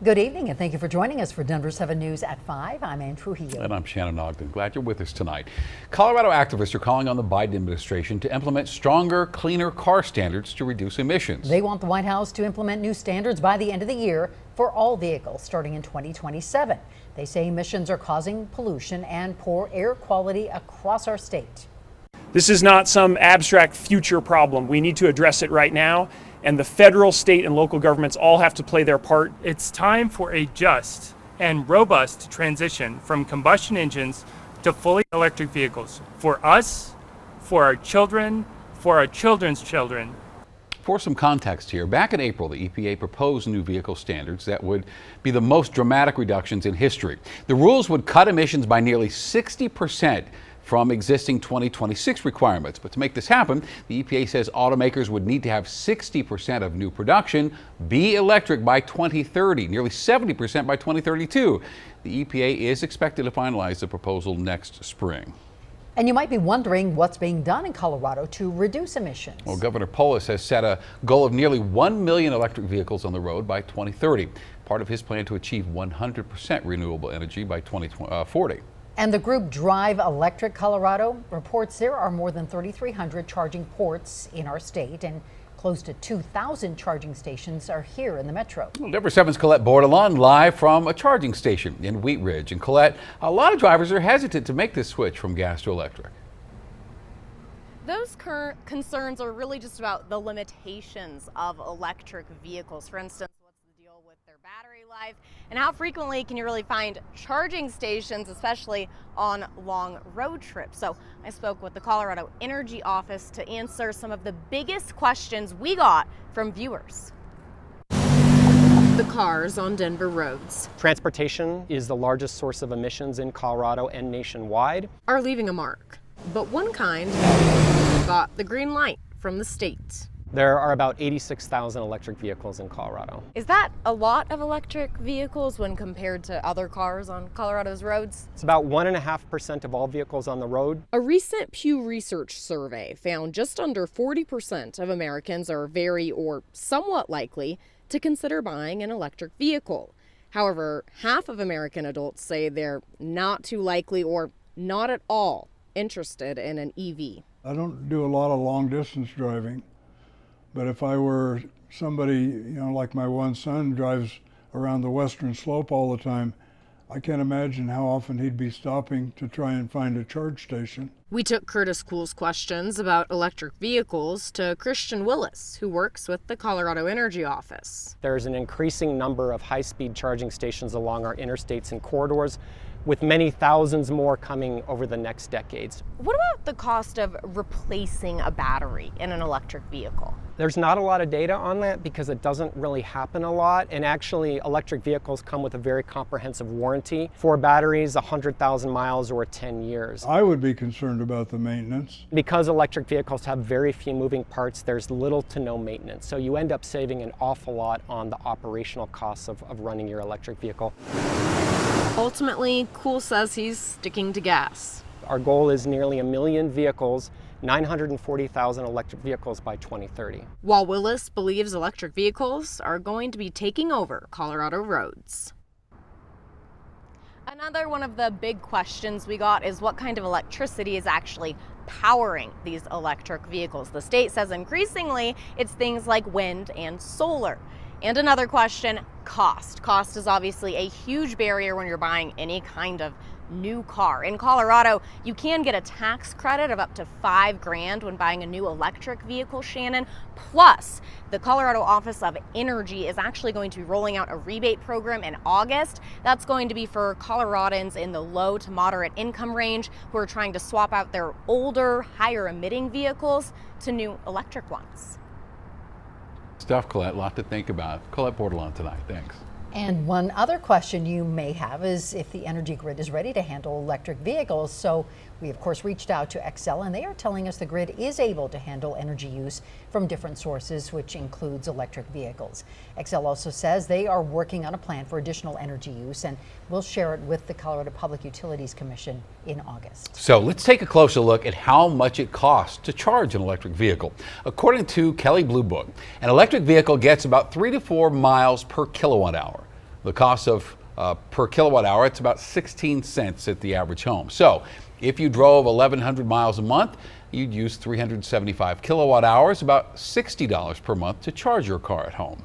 Good evening and thank you for joining us for Denver 7 News at 5. I'm Ann Trujillo. And I'm Shannon Ogden. Glad you're with us tonight. Colorado activists are calling on the Biden administration to implement stronger, cleaner car standards to reduce emissions. They want the White House to implement new standards by the end of the year for all vehicles starting in 2027. They say emissions are causing pollution and poor air quality across our state. This is not some abstract future problem. We need to address it right now, and the federal, state, and local governments all have to play their part. It's time for a just and robust transition from combustion engines to fully electric vehicles for us, for our children, for our children's children. For some context here, back in April, the EPA proposed new vehicle standards that would be the most dramatic reductions in history. The rules would cut emissions by nearly 60% from existing 2026 requirements. But to make this happen, the EPA says automakers would need to have 60% of new production be electric by 2030, nearly 70% by 2032. The EPA is expected to finalize the proposal next spring. And you might be wondering what's being done in Colorado to reduce emissions. Well, Governor Polis has set a goal of nearly 1 million electric vehicles on the road by 2030, part of his plan to achieve 100% renewable energy by 2040. And the group Drive Electric Colorado reports there are more than 3,300 charging ports in our state, and close to 2,000 charging stations are here in the metro. Well, Denver 7's Colette Bordelon live from a charging station in Wheat Ridge. And Colette, a lot of drivers are hesitant to make this switch from gas to electric. Those current concerns are really just about the limitations of electric vehicles. For instance, what's the deal with their battery life, and how frequently can you really find charging stations, especially on long road trips? So I spoke with the Colorado Energy Office to answer some of the biggest questions we got from viewers. The cars on Denver roads Transportation is the largest source of emissions in Colorado and nationwide. are leaving a mark, but one kind got the green light from the state. There are about 86,000 electric vehicles in Colorado. Is that a lot of electric vehicles when compared to other cars on Colorado's roads? It's about 1.5% of all vehicles on the road. A recent Pew Research survey found just under 40% of Americans are very or somewhat likely to consider buying an electric vehicle. However, half of American adults say they're not too likely or not at all interested in an EV. I don't do a lot of long distance driving. But if I were somebody, like my one son drives around the Western Slope all the time, I can't imagine how often he'd be stopping to try and find a charge station. We took Curtis Kuhl's questions about electric vehicles to Christian Willis, who works with the Colorado Energy Office. There's an increasing number of high-speed charging stations along our interstates and corridors, with many thousands more coming over the next decades. What about the cost of replacing a battery in an electric vehicle? There's not a lot of data on that because it doesn't really happen a lot. And actually, electric vehicles come with a very comprehensive warranty for batteries, 100,000 miles or 10 years. I would be concerned about the maintenance. Because electric vehicles have very few moving parts, there's little to no maintenance. So you end up saving an awful lot on the operational costs of running your electric vehicle. Ultimately, Kuhl says he's sticking to gas. Our goal is nearly 1 million vehicles, 940,000 electric vehicles by 2030. While Willis believes electric vehicles are going to be taking over Colorado roads. Another one of the big questions we got is what kind of electricity is actually powering these electric vehicles. The state says increasingly it's things like wind and solar. And another question, cost. Cost is obviously a huge barrier when you're buying any kind of new car. In Colorado, you can get a tax credit of up to $5,000 when buying a new electric vehicle, Shannon. Plus, the Colorado Office of Energy is actually going to be rolling out a rebate program in August. That's going to be for Coloradans in the low to moderate income range who are trying to swap out their older, higher emitting vehicles to new electric ones. Stuff, Colette, a lot to think about. Colette Bordelon tonight, thanks. And one other question you may have is if the energy grid is ready to handle electric vehicles. So we, of course, reached out to Xcel, and they are telling us the grid is able to handle energy use from different sources, which includes electric vehicles. Xcel also says they are working on a plan for additional energy use, and we'll share it with the Colorado Public Utilities Commission in August. So let's take a closer look at how much it costs to charge an electric vehicle. According to Kelley Blue Book, an electric vehicle gets about 3 to 4 miles per kilowatt hour. The cost of per kilowatt hour, it's about 16 cents at the average home. So if you drove 1,100 miles a month, you'd use 375 kilowatt hours, about $60 per month to charge your car at home.